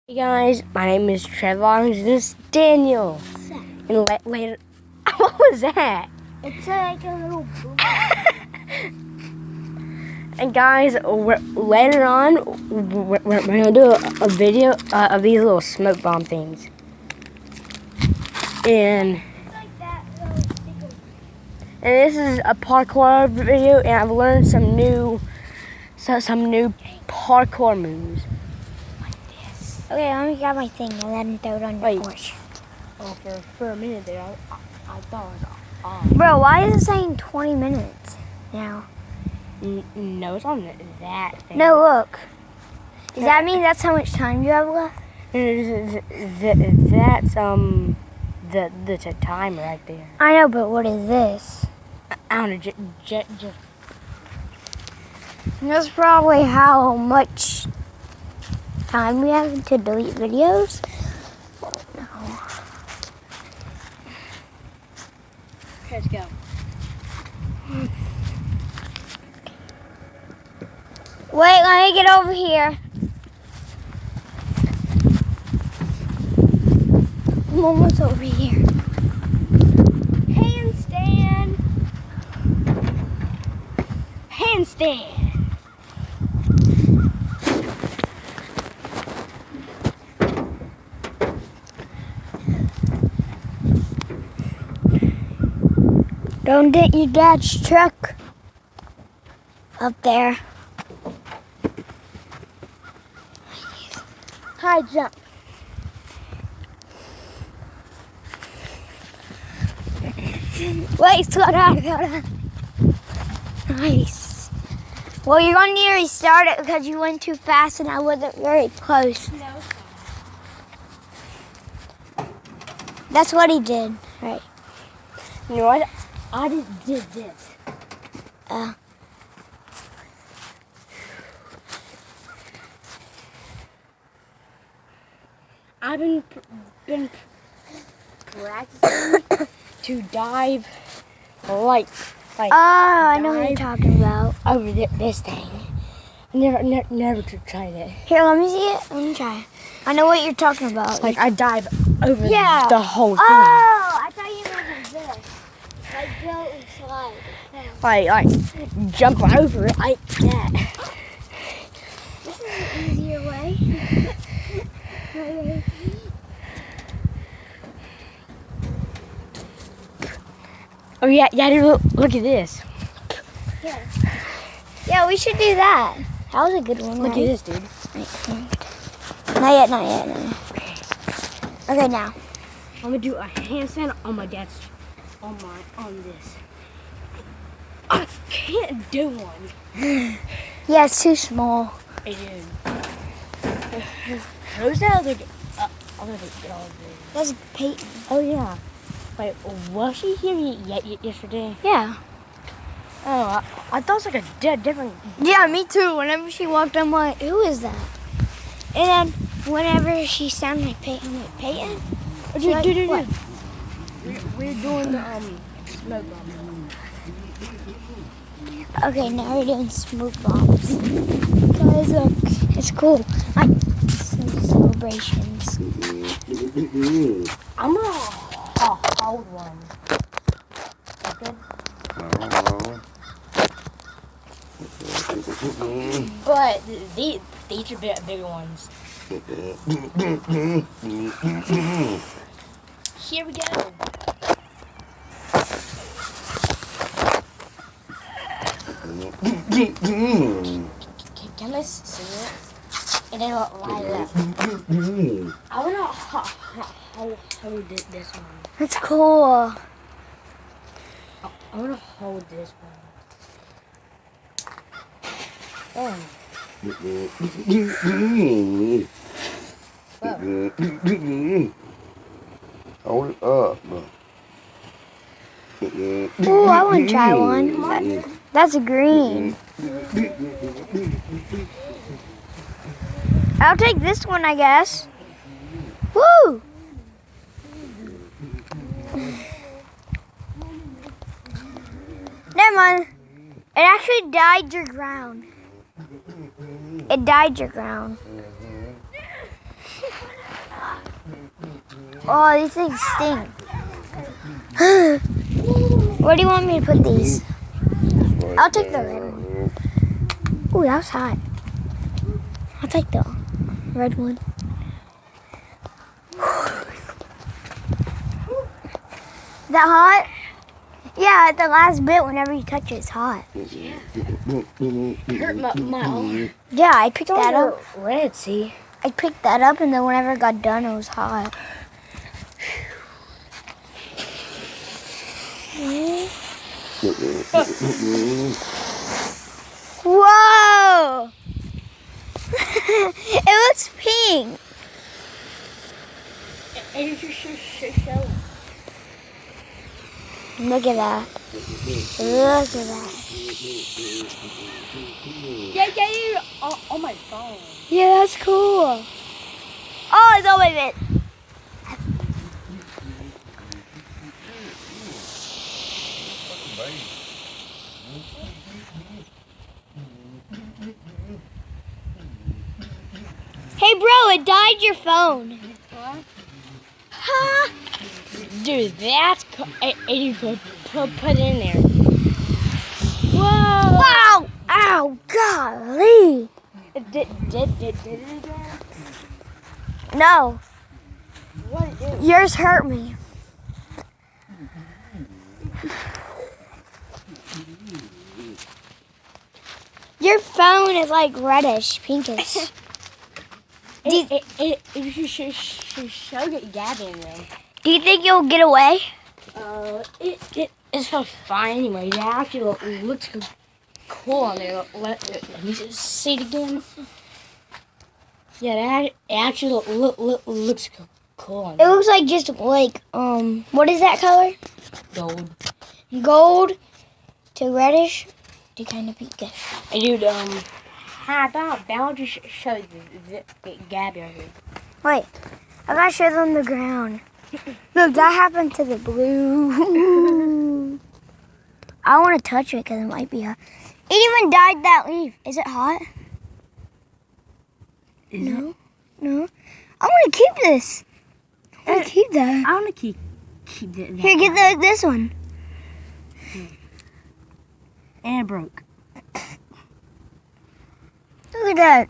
Hey guys, my name is Trevor and this is Daniel. And later, what was that? It's like a little boom. And guys, later on, we're gonna do a video of these little smoke bomb things. And this is a parkour video, and I've learned some new parkour moves. Okay, let me grab my thing and then throw it on your porch. Oh, for a minute there, I thought it was off. Bro, why is it saying 20 minutes now? No, it's on that thing. No, look. Does that mean that's how much time you have left? That's the time right there. I know, but what is this? I don't know, just That's probably how much time we have to delete videos. No. let's go. Wait, let me get over here. I'm almost over here. Handstand. Handstand. Don't dent your dad's truck up there. High jump. Wait, slow down. Nice. Well, you're going to need to restart it because you went too fast and I wasn't very close. No. That's what he did. Right. You know what? I just did this. I've been practicing to dive like Oh, I know what you're dive talking about. over this thing. Never tried it. Here, let me see it. Let me try it. I know what you're talking about. Like I dive over Yeah. the whole thing. Oh, I thought you meant this. Like go and slide. Like jump over it like that. This is an easier way. Oh yeah, look at this. Yeah, we should do that. That was a good one. Look at this, dude. Not yet. Okay, now. I'm gonna do a handstand on my dad's, on this. I can't do one. Yeah, it's too small. Hey, dude. Who's that other? I'm gonna get all of this. That's Peyton. Oh yeah. Wait, was she here yesterday? Yeah. Oh, I thought it was like a different. Yeah, me too. Whenever she walked, I'm like, who is that? And then whenever she sounded like Peyton, Oh, She like, dude. what? We're doing the smoke bomb. Okay, now we're doing smoke bombs. Guys, look, it's cool. Like some celebrations. I'm gonna hold one. Okay. But these are bigger ones. Here we go. Can I see it? And then light it up. I wanna hold this one. That's cool. I wanna hold this one. Oh. Hold it up. Ooh, I want to try one. That's a green. I'll take this one, I guess. Woo! Never mind. It actually dyed your ground. It dyed your ground. Oh, these things stink. Where do you want me to put these? I'll take the red one. Ooh, that was hot. I'll take the red one. Is that hot? Yeah, at the last bit, whenever you touch it, it's hot. Hurt my arm. Yeah, I picked that up. Red, see? I picked that up, and then whenever it got done, it was hot. Whoa! It looks pink. And you should show. Look at that. Look at that. Yeah. Oh my phone. Yeah, that's cool. Oh, it's all my bit. Hey, bro, it died your phone. Huh? Dude, that's you put in there. Whoa! Wow! Ow! Golly! Did it again? No, What is yours hurt me. Your phone is like reddish, pinkish. You should show Gabby in there. Do you think you'll get away? It's fine anyway. It actually looks cool on there. Let me just see it again. Yeah, that actually looks cool on It there. looks like just like what is that color? Gold. Gold to reddish to kind of pinkish. Hey, dude, how about I'll just show the Gabby over here. Wait, I gotta show them the ground. Look, that happened to the blue. I want to touch it because it might be hot. It even dyed that leaf. Is it hot? No. I want to keep this. I want to keep that. I want to keep that. Here, get this one. And it broke. Look at that.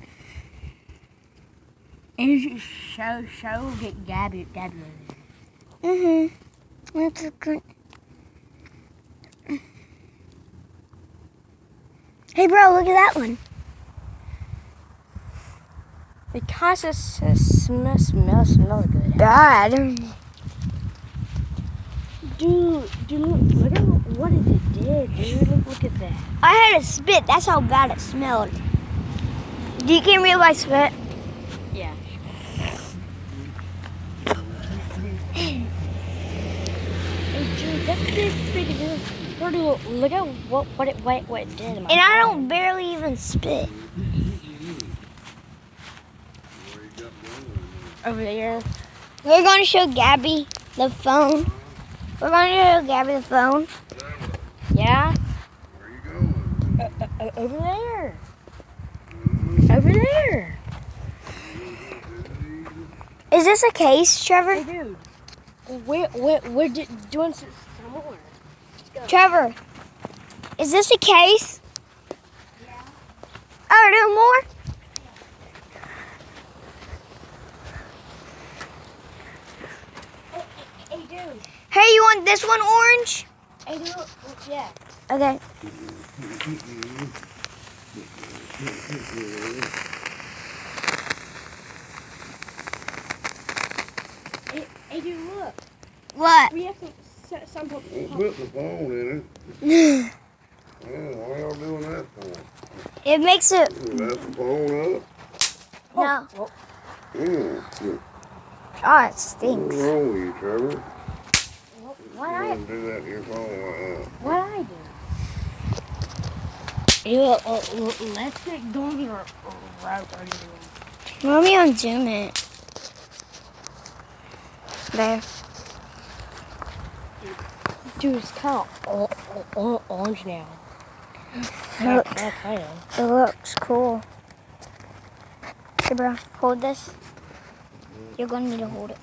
And you should show Gabby over there. That's a good. Hey, bro, look at that one. It kind of smells good. Bad. Dude, look at what it did, dude. Look at that. I had to spit. That's how bad it smelled. Do you get real by spit? Yeah. Hey, dude, that's pretty good. Dude, look at what it did. And I don't barely even spit. Over there. We're going to show Gabby the phone. We're going to show Gabby the phone. Yeah. Where you going? Over there. Over there. Is this a case, Trevor? Hey, dude. We're doing some more. Trevor, is this a case? Yeah. Oh, we're doing more? Hey, dude. Hey, you want this one orange? Hey, dude. Yeah. Okay. Hey, dude, look. What? We have some Don't put the phone in it. Oh, why y'all doing that for? It makes it. That's the phone up? No. Oh, Mm. Oh, it What's stinks. wrong with you, Trevor? what You I wouldn't do that to your phone like what I do? Hey, let's get going here. Let me unzoom it. There. Dude, it's kind of orange now. Look, Kind of. it looks cool. Hey, bro, hold this. You're gonna need to hold it.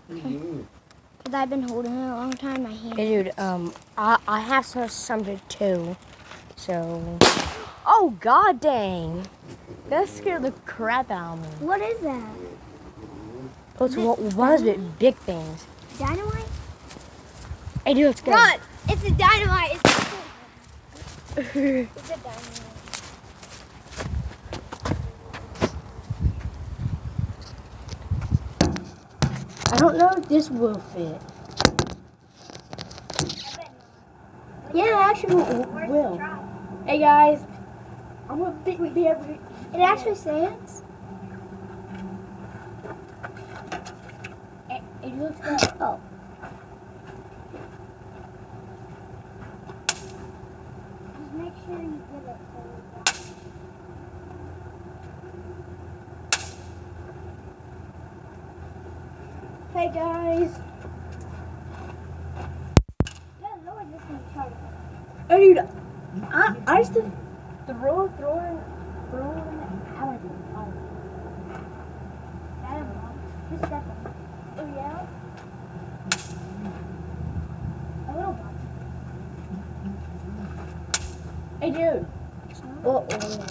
Because I've been holding it a long time. My hand. Hey, dude, I have something too. So. Oh, god dang. That scared the crap out of me. What is that? Oh, it's one of the big things. Dynamite? Hey, dude, let's go. Run! It's a dynamite. It's a dynamite. I don't know if this will fit. Yeah, it actually will. Hey, guys. I'm gonna be able to. It actually stands? Hey, dude, let's go. Oh. Just make sure you get it. Hey, guys. Hey, dude. I used to throw it out of the fire. Just step on it. Oh, yeah? A little bit. Hey, dude. Well,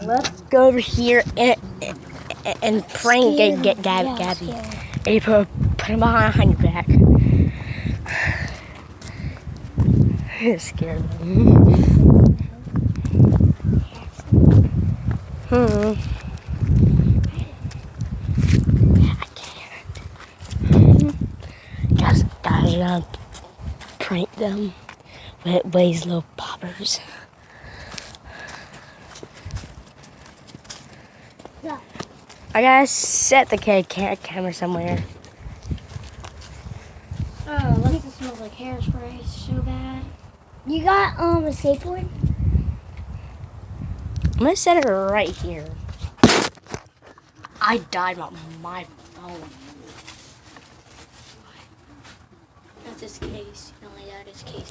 let's go over here and prank get Gabby. And you put him behind your back. It scared me. I can't. Guys, you're gonna prank them with these little poppers. Yeah. I gotta set the camera somewhere. Oh, look, it smells like hairspray so bad. You got a skateboard? I'm gonna set it right here. I died on my phone. That's his case. You only got his case.